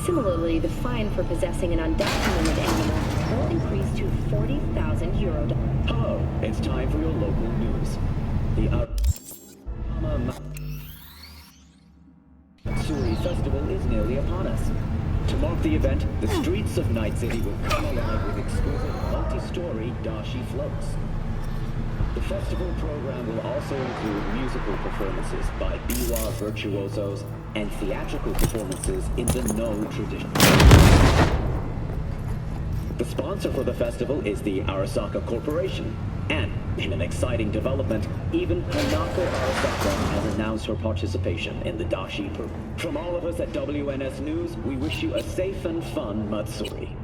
Similarly, the fine for possessing an undocumented animal will increase to 40,000 euro. Hello, it's time for your local news. The Matsuri Festival is nearly upon us. To mark the event, the streets of Night City will come alive with exquisite multi-story dashi floats. The festival program will also include musical performances by biwa virtuosos and theatrical performances in the No tradition. The sponsor for the festival is the Arasaka Corporation, and in an exciting development, even Hanako Arasaka has announced her participation in the dashi program. From all of us at WNS News, we wish you a safe and fun Matsuri.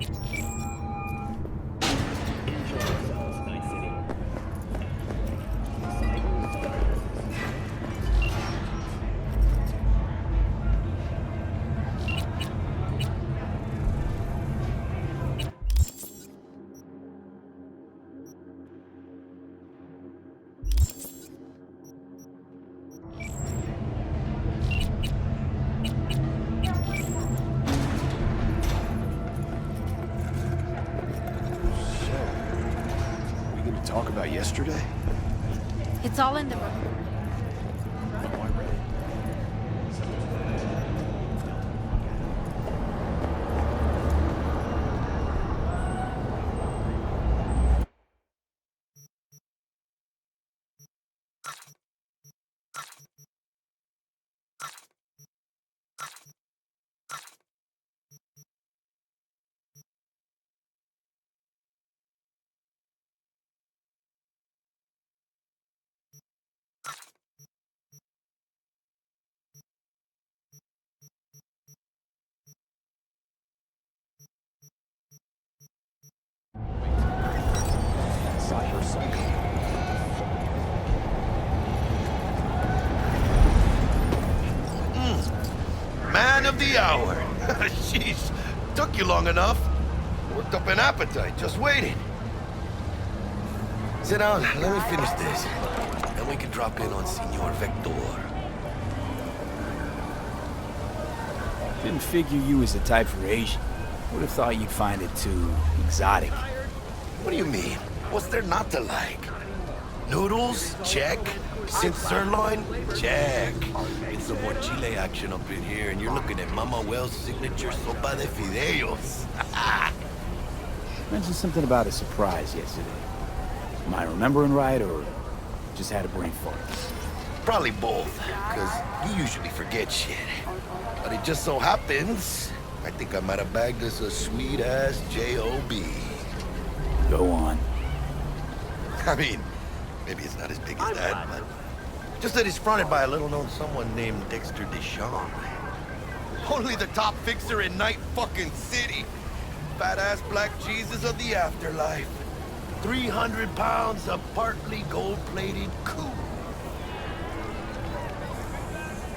Enjoy yourselves, Night City. Talk about yesterday? It's all in the room. Oh, I read it. Man of the hour. Jeez, took you long enough. Worked up an appetite, just waiting. Sit down, let me finish this. Then we can drop in on Senor Vector. Didn't figure you was the type for Asian. Would have thought you'd find it too exotic. What do you mean? What's there not to like? Noodles? Check. Since sirloin? Check. Get some more chile action up in here, and you're looking at Mama Wells' signature sopa de fideos. Mentioned something about a surprise yesterday. Am I remembering right, or just had a brain fart? Probably both, because you usually forget shit. But it just so happens, I think I might have bagged us a sweet-ass J.O.B. Go on. I mean, maybe it's not as big as that, but just that it's fronted by a little-known someone named Dexter Deshawn. Only the top fixer in Night fucking City. Fat-ass black Jesus of the afterlife. 300 pounds of partly gold-plated coup.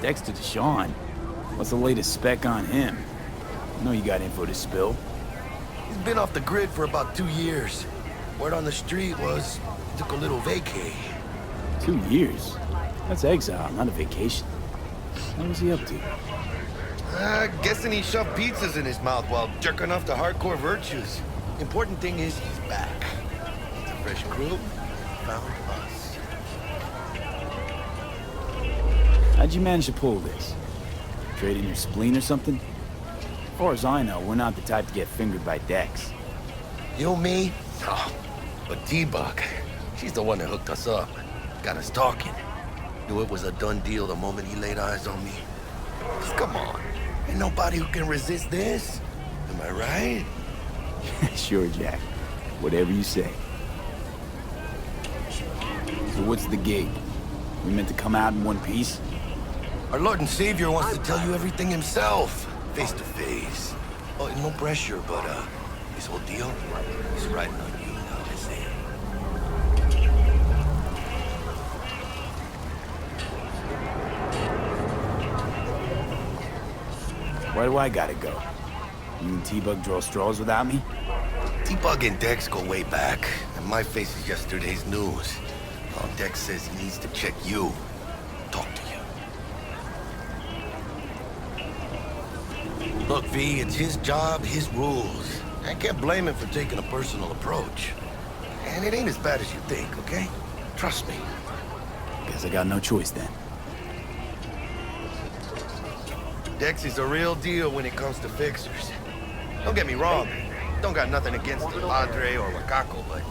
Dexter Deshawn? What's the latest spec on him? I know you got info to spill. He's been off the grid for about 2 years. Word on the street was he took a little vacay. 2 years? That's exile, not a vacation. What was he up to? Guessing he shoved pizzas in his mouth while jerking off to hardcore virtues. Important thing is he's back. It's a fresh crew. Found us. How'd you manage to pull this? Trading your spleen or something? As far as I know, we're not the type to get fingered by Dex. You, me? Oh, but T-Bug, she's the one that hooked us up. Got us talking. Knew it was a done deal the moment he laid eyes on me. Just come on. Ain't nobody who can resist this. Am I right? Sure, Jack. Whatever you say. So what's the gig? We meant to come out in one piece? Our Lord and Savior wants to tell you everything himself, face to face. Oh, no pressure, but this whole deal is riding on you now, I say. Where do I gotta go? You and T-Bug draw straws without me? T-Bug and Dex go way back, and my face is yesterday's news. Now Dex says he needs to check you, talk to you. Look, V, it's his job, his rules. I can't blame him for taking a personal approach. And it ain't as bad as you think, okay? Trust me. Guess I got no choice then. Dex is a real deal when it comes to fixers. Don't get me wrong. Don't got nothing against the Padre or Wakako, but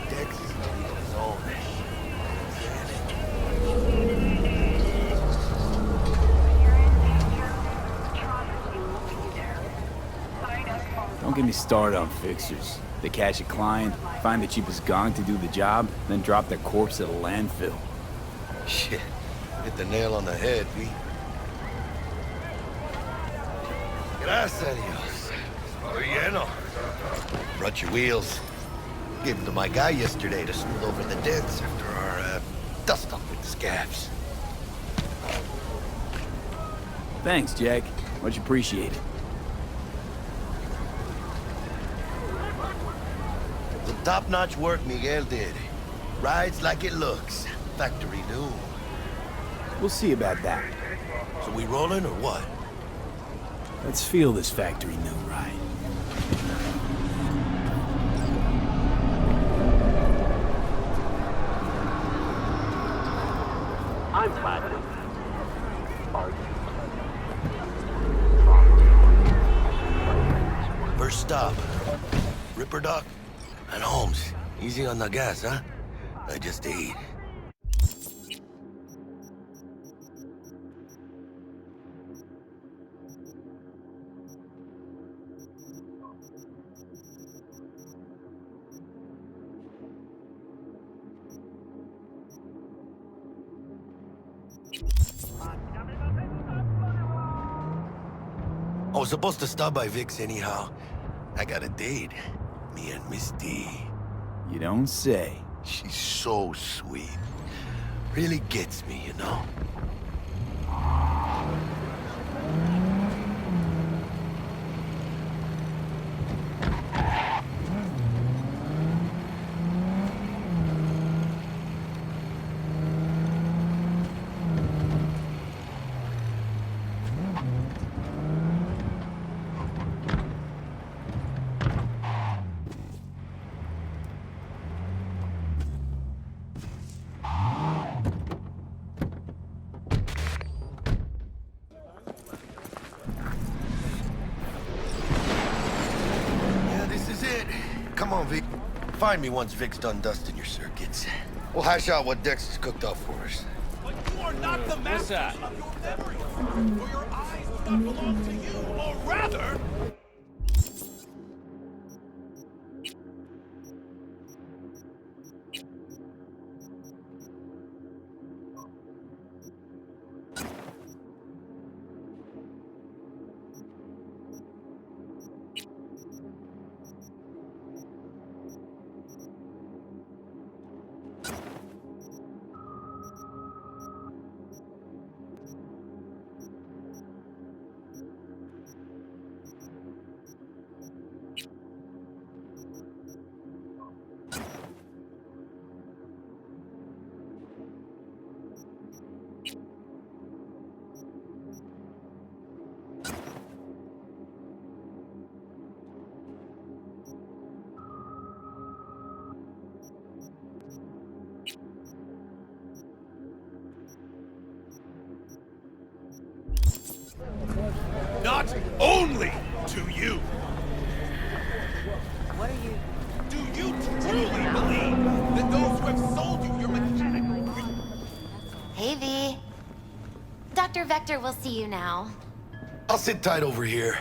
Dex is a league of his own. Don't get me started on fixers. They catch a client, find the cheapest gong to do the job, then drop their corpse at a landfill. Shit. Hit the nail on the head, V. Gracias a Dios. Estoy lleno. Brought your wheels. Gave them to my guy yesterday to smooth over the dents after our, dust up with the scabs. Thanks, Jack. Much appreciated. The top-notch work Miguel did. Rides like it looks. Factory new. We'll see about that. So we rolling or what? Let's feel this factory new ride. I'm Platinum. Are you? First stop. Ripper Doc and Holmes. Easy on the gas, huh? I just ate. I was supposed to stop by Vic's anyhow. I got a date. Me and Misty. You don't say. She's so sweet. Really gets me, you know? Come on, Vic. Find me once Vic's done dusting your circuits. We'll hash out what Dex has cooked up for us. But you are not the master of your memory, for your eyes do not belong to you, or rather... Not only to you. What are you... Do you truly believe that those who have sold you your mechanic... Hey, V. Dr. Vector will see you now. I'll sit tight over here.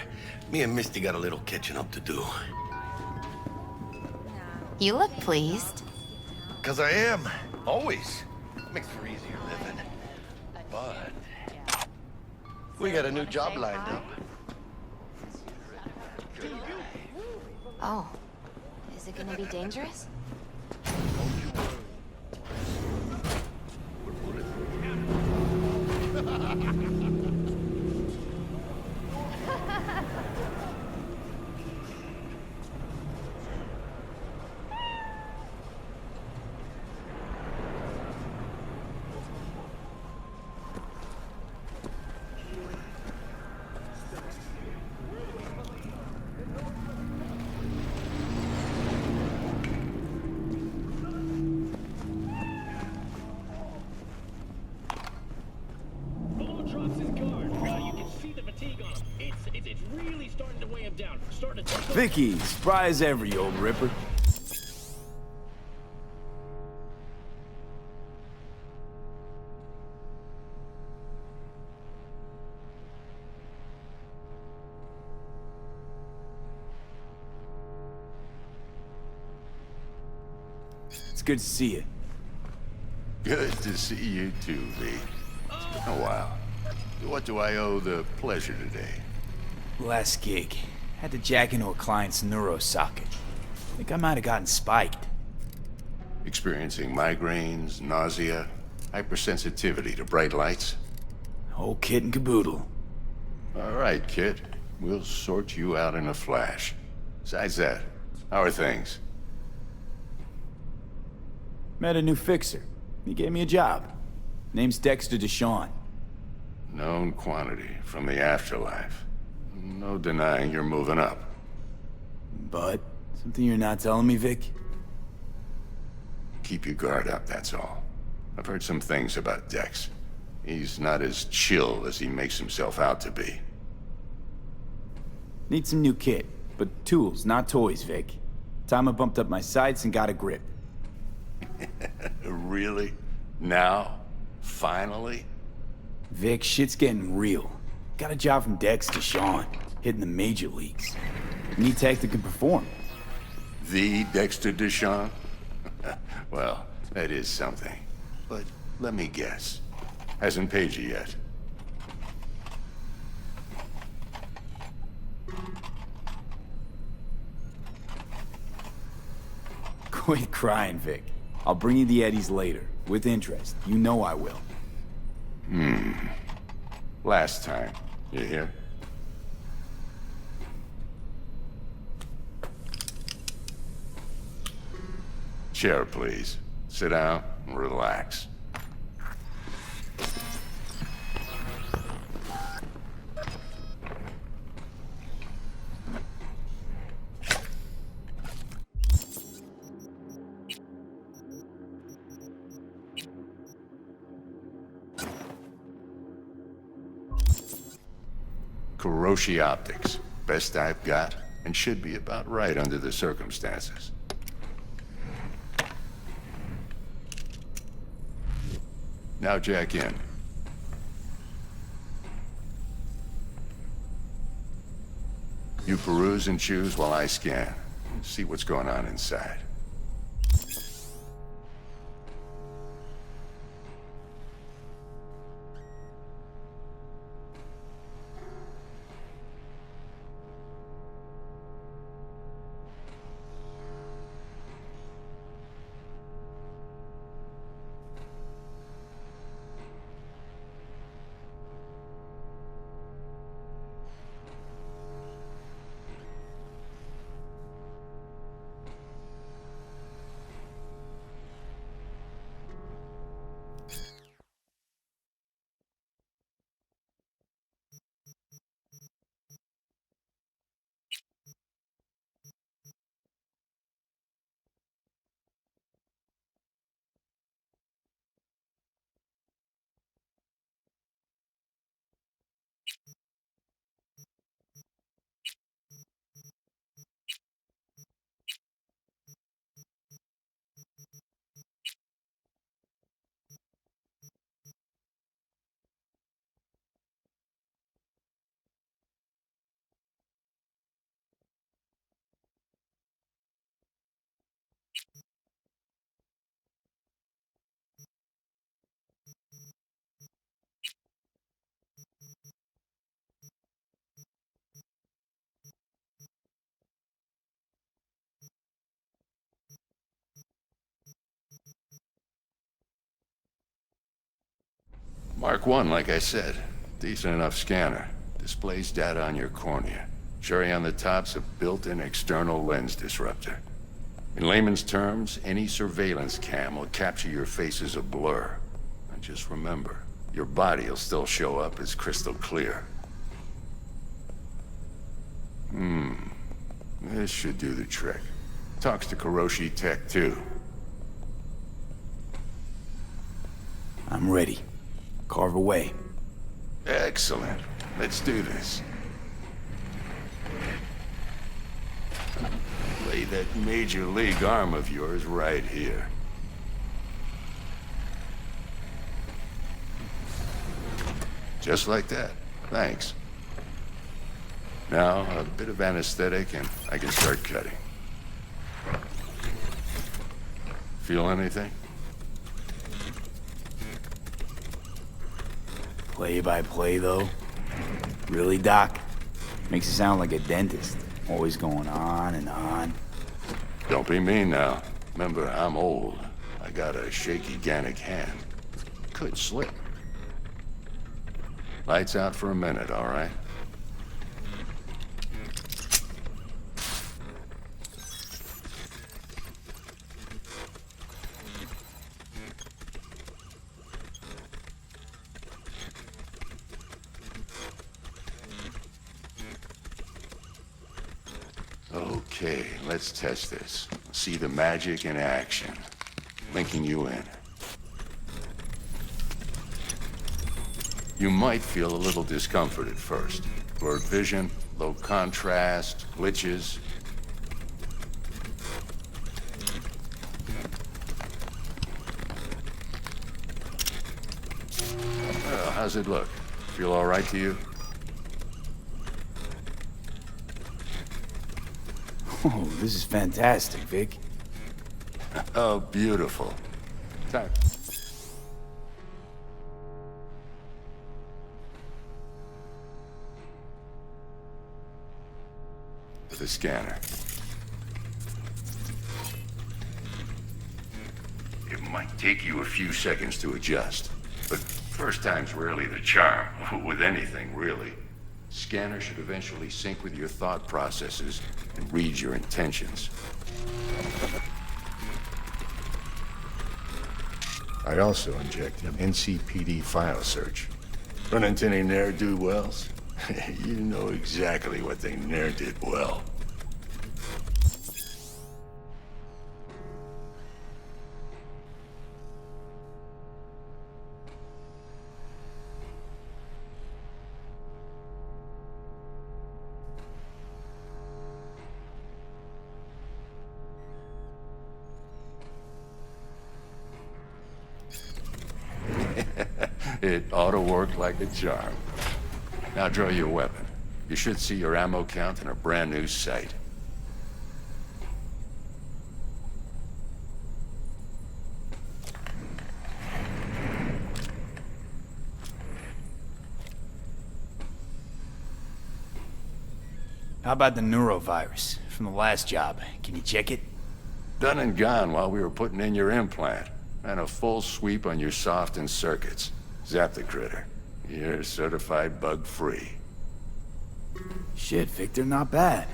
Me and Misty got a little catching up to do. You look pleased. 'Cause I am. Always. Makes for easier living. But... we got a new job lined up. Oh. Is it gonna be dangerous? down. Starting to... Vicky, surprise ever, you old ripper. It's good to see you. Good to see you too, V. It's been a while. What do I owe the pleasure today? Last gig. Had to jack into a client's neuro socket. Think I might have gotten spiked. Experiencing migraines, nausea, hypersensitivity to bright lights? Whole kit and caboodle. All right, kid. We'll sort you out in a flash. Besides that, how are things? Met a new fixer. He gave me a job. Name's Dexter Deshawn. Known quantity from the afterlife. No denying you're moving up. But, something you're not telling me, Vic? Keep your guard up, that's all. I've heard some things about Dex. He's not as chill as he makes himself out to be. Need some new kit, but tools, not toys, Vic. Time I bumped up my sights and got a grip. Really? Now? Finally? Vic, shit's getting real. Got a job from Dex Deshawn, hitting the major leagues. Need tech that can perform. The Dexter Deshawn? Well, that is something. But let me guess. Hasn't paid you yet. Quit crying, Vic. I'll bring you the eddies later, with interest. You know I will. Last time. You hear? Chair, please. Sit down and relax. Kuroshi Optics. Best I've got, and should be about right under the circumstances. Now jack in. You peruse and choose while I scan. See what's going on inside. Mark 1, like I said. Decent enough scanner. Displays data on your cornea. Cherry on the top's a built-in external lens disruptor. In layman's terms, any surveillance cam will capture your face as a blur. And just remember, your body will still show up as crystal clear. This should do the trick. Talks to Kuroshi Tech, too. I'm ready. Carve away. Excellent. Let's do this. that major league arm of yours right here. Just like that. Thanks. Now, a bit of anesthetic and I can start cutting. Feel anything? Play by play, though? Really, Doc? Makes you sound like a dentist. Always going on and on. Don't be mean now. Remember, I'm old. I got a shaky Gannic hand. Could slip. Lights out for a minute, all right? Okay, let's test this. See the magic in action. Linking you in. You might feel a little discomfort at first. Blurred vision, low contrast, glitches. Well, how's it look? Feel all right to you? Oh, this is fantastic, Vic. Oh, beautiful. Time. The scanner. It might take you a few seconds to adjust, but first time's rarely the charm, with anything, really. Scanner should eventually sync with your thought processes and read your intentions. I also inject an NCPD file search. Run into any ne'er-do-wells? You know exactly what they ne'er did well. It ought to work like a charm. Now draw your weapon. You should see your ammo count in a brand new sight. How about the neurovirus from the last job? Can you check it? Done and gone while we were putting in your implant. And a full sweep on your soft and circuits. Zap the critter. You're certified bug-free. Shit, Victor, not bad.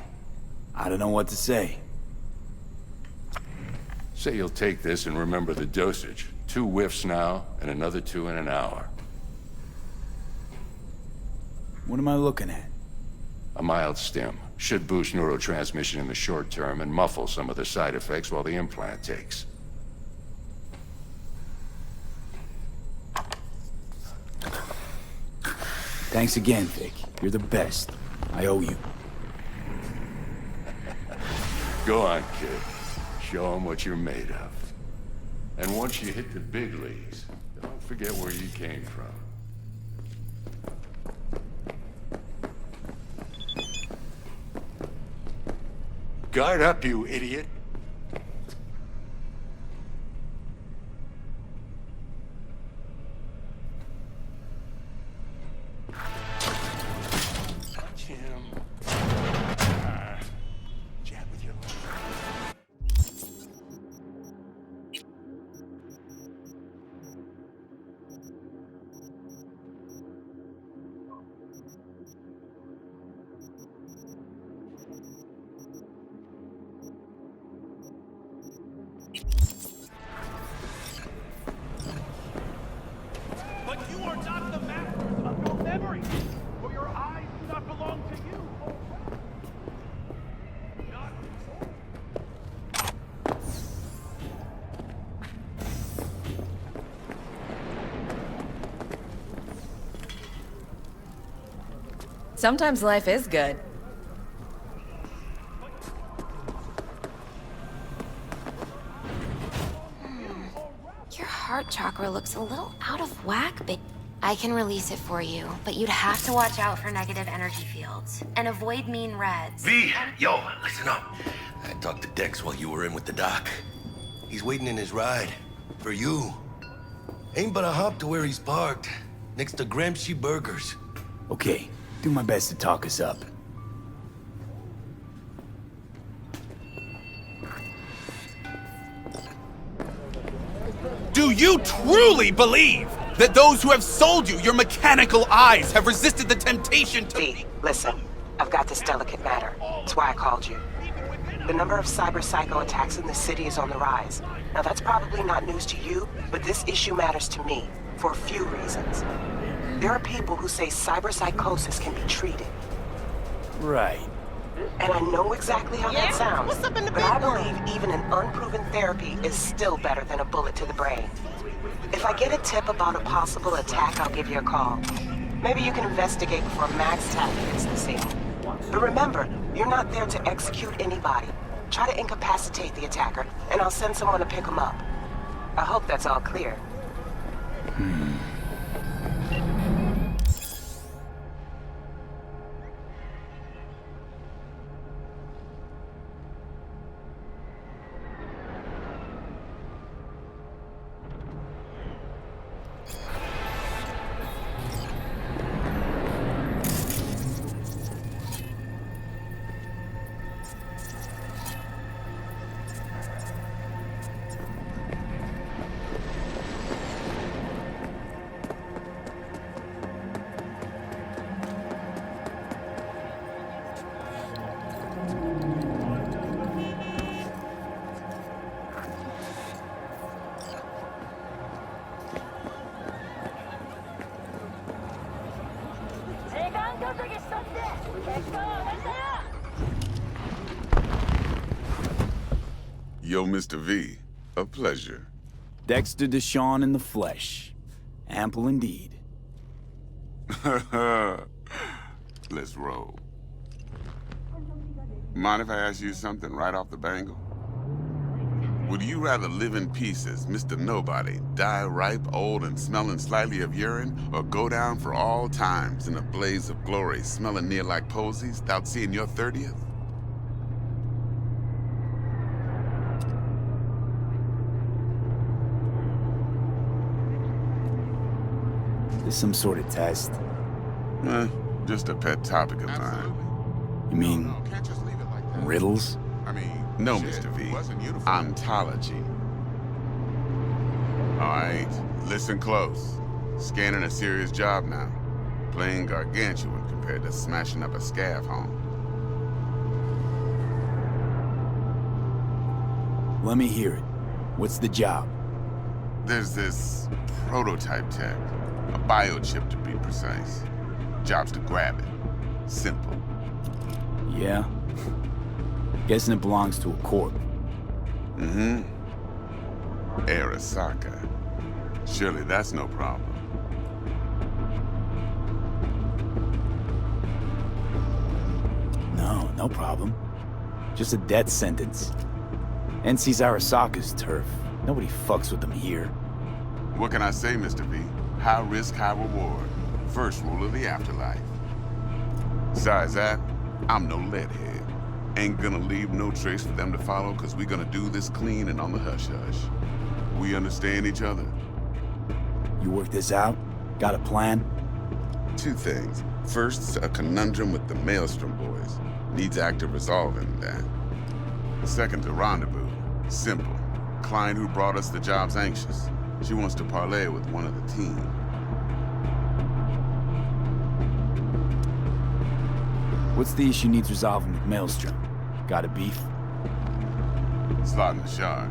I don't know what to say. Say you'll take this and remember the dosage. 2 whiffs now, and another 2 in an hour. What am I looking at? A mild stim. Should boost neurotransmission in the short term and muffle some of the side effects while the implant takes. Thanks again, Vic. You're the best. I owe you. Go on, kid. Show them what you're made of. And once you hit the big leagues, don't forget where you came from. Guard up, you idiot. But you are not the masters of your memory, for your eyes do not belong to you. Not Sometimes life is good. heart chakra looks a little out of whack, but I can release it for you, but you'd have to watch out for negative energy fields and avoid mean reds. V, yo, listen up. I talked to Dex while you were in with the doc. He's waiting in his ride. For you. Ain't but a hop to where he's parked. Next to Gramsci Burgers. Okay, do my best to talk us up. Do you truly believe that those who have sold you your mechanical eyes have resisted the temptation to... V, listen. I've got this delicate matter. That's why I called you. The number of cyber psycho attacks in the city is on the rise. Now that's probably not news to you, but this issue matters to me for a few reasons. There are people who say cyber psychosis can be treated. Right. And I know exactly how that sounds, but I believe even an unproven therapy is still better than a bullet to the brain. If I get a tip about a possible attack, I'll give you a call. Maybe you can investigate before Max Tack hits the scene. But remember, you're not there to execute anybody. Try to incapacitate the attacker, and I'll send someone to pick him up. I hope that's all clear. Yo, Mr. V, a pleasure. Dexter Deshawn in the flesh. Ample indeed. Let's roll. Mind if I ask you something right off the bangle? Would you rather live in pieces, Mr. Nobody, die ripe, old, and smelling slightly of urine, or go down for all times in a blaze of glory, smelling near like posies, without seeing your 30th? This some sort of test? Just a pet topic of mine. You mean riddles? I mean, no, Mr. V. Ontology. All right, listen close. Scanning a serious job now. Playing gargantuan compared to smashing up a scav home. Let me hear it. What's the job? There's this prototype tech. A biochip, to be precise. Job's to grab it. Simple. Yeah? Guessing it belongs to a corp. Mm-hmm. Arasaka. Surely that's no problem. No problem. Just a death sentence. NC's Arasaka's turf. Nobody fucks with them here. What can I say, Mr. V? High risk, high reward. First rule of the afterlife. Besides that, I'm no leadhead. Ain't gonna leave no trace for them to follow, cause we gonna do this clean and on the hush-hush. We understand each other? You work this out? Got a plan? Two things. First, a conundrum with the Maelstrom boys. Needs active resolving that. Second, a rendezvous. Simple. Client who brought us the job's anxious. She wants to parlay with one of the team. What's the issue needs resolving with Maelstrom? Got a beef? Slot in the shard.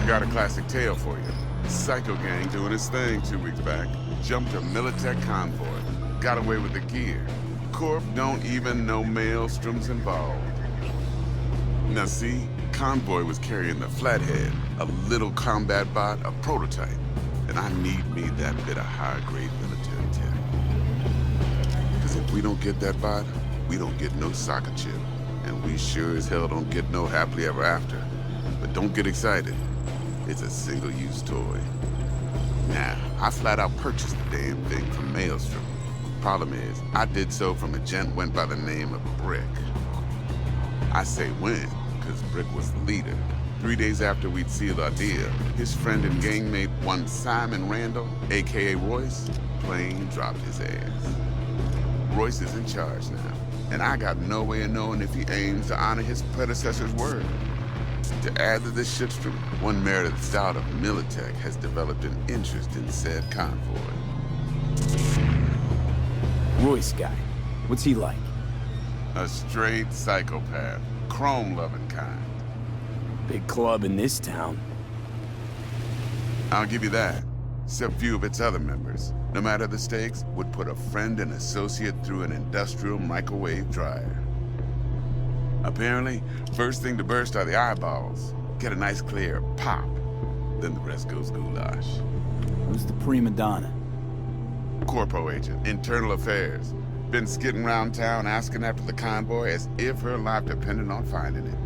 Got a classic tale for you. Psycho gang doing his thing 2 weeks back. Jumped a Militech convoy. Got away with the gear. Corp don't even know Maelstrom's involved. Now see, convoy was carrying the Flathead, a little combat bot, a prototype. And I need me that bit of high-grade military tech. Because if we don't get that bot, we don't get no soccer chip. And we sure as hell don't get no happily ever after. But don't get excited. It's a single-use toy. Now, I flat out purchased the damn thing from Maelstrom. Problem is, I did so from a gent went by the name of Brick. I say when, because Brick was the leader. 3 days after we'd sealed our deal, his friend and gangmate, one Simon Randall, aka Royce, plain dropped his ass. Royce is in charge now, and I got no way of knowing if he aims to honor his predecessor's word. To add to this shitstorm, one Meredith out of Militech has developed an interest in said convoy. Royce guy. What's he like? A straight psychopath. Chrome-loving kind. Big club in this town. I'll give you that. Except few of its other members, no matter the stakes, would put a friend and associate through an industrial microwave dryer. Apparently, first thing to burst are the eyeballs. Get a nice clear pop. Then the rest goes goulash. Who's the prima donna? Corpo agent, internal affairs. Been skidding around town asking after the convoy as if her life depended on finding it.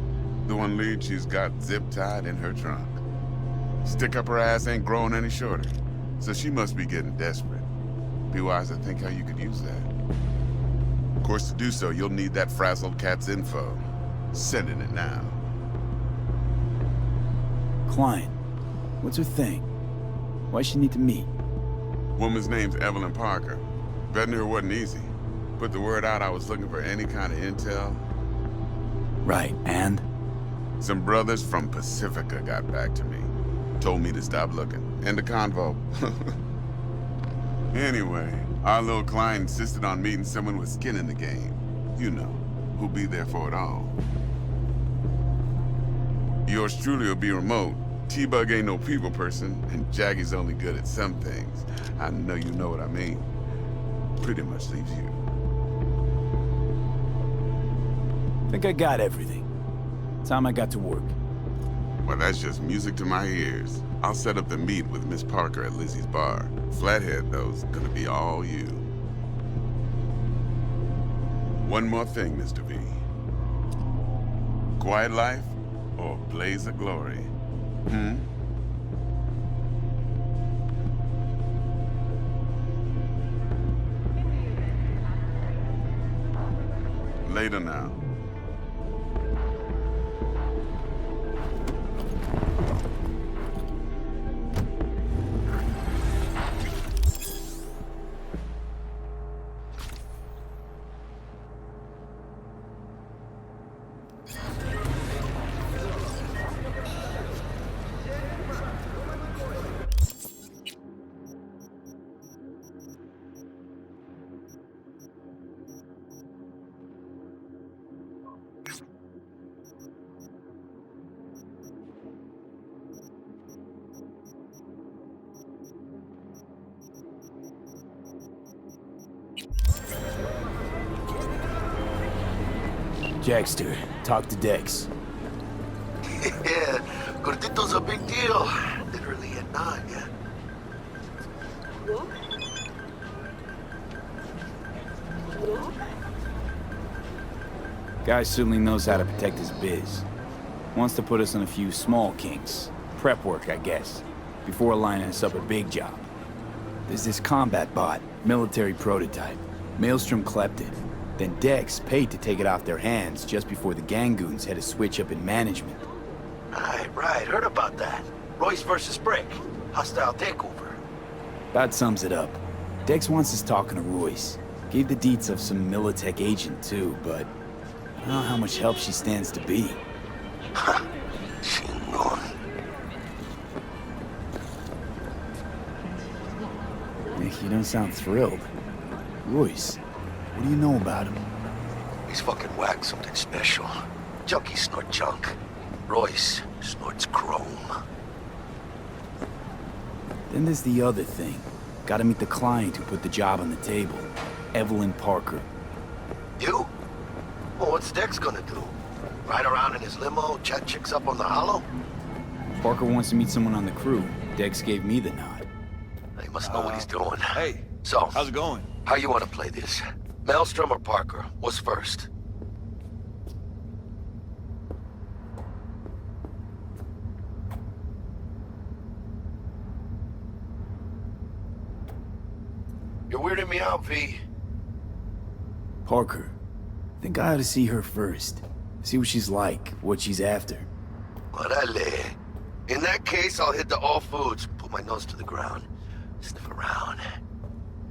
The one lead she's got zip-tied in her trunk. Stick up her ass ain't growing any shorter, so she must be getting desperate. Be wise to think how you could use that. Of course, to do so, you'll need that frazzled cat's info. Sending it now. Client. What's her thing? Why's she need to meet? Woman's name's Evelyn Parker. Vetting her wasn't easy. Put the word out I was looking for any kind of intel. Right, and? Some brothers from Pacifica got back to me. Told me to stop looking. End the convo. Anyway, our little client insisted on meeting someone with skin in the game. You know, who'll be there for it all. Yours truly will be remote. T-Bug ain't no people person, and Jaggy's only good at some things. I know you know what I mean. Pretty much leaves you. Think I got everything. Time I got to work. Well, that's just music to my ears. I'll set up the meet with Miss Parker at Lizzie's bar. Flathead, though's gonna be all you. One more thing, Mr. V. Quiet life or blaze of glory? Later now. Jackster, talk to Dex. Yeah, Gordito's a big deal. Literally a nod, yeah. Guy certainly knows how to protect his biz. Wants to put us on a few small kinks. Prep work, I guess. Before lining us up a big job. There's this combat bot, military prototype. Maelstrom clept it. Then Dex paid to take it off their hands just before the Gangoons had a switch up in management. Right, heard about that. Royce versus Brick. Hostile takeover. That sums it up. Dex wants us talking to Royce. Gave the deets of some Militech agent too, but I don't know how much help she stands to be. Ha! Chingon. Nick, you don't sound thrilled. Royce, what do you know about him? He's fucking whack, something special. Junkies snort junk. Royce snorts chrome. Then there's the other thing. Gotta meet the client who put the job on the table. Evelyn Parker. You? Well, what's Dex gonna do? Ride around in his limo, chat chicks up on the hollow? Parker wants to meet someone on the crew. Dex gave me the nod. He must know what he's doing. Hey, so, how's it going? How you want to play this? Maelstrom or Parker? What's first? You're weirding me out, V. Parker. I think I ought to see her first. See what she's like, what she's after. Orale. In that case, I'll hit the All Foods, put my nose to the ground, sniff around.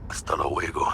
Hasta luego.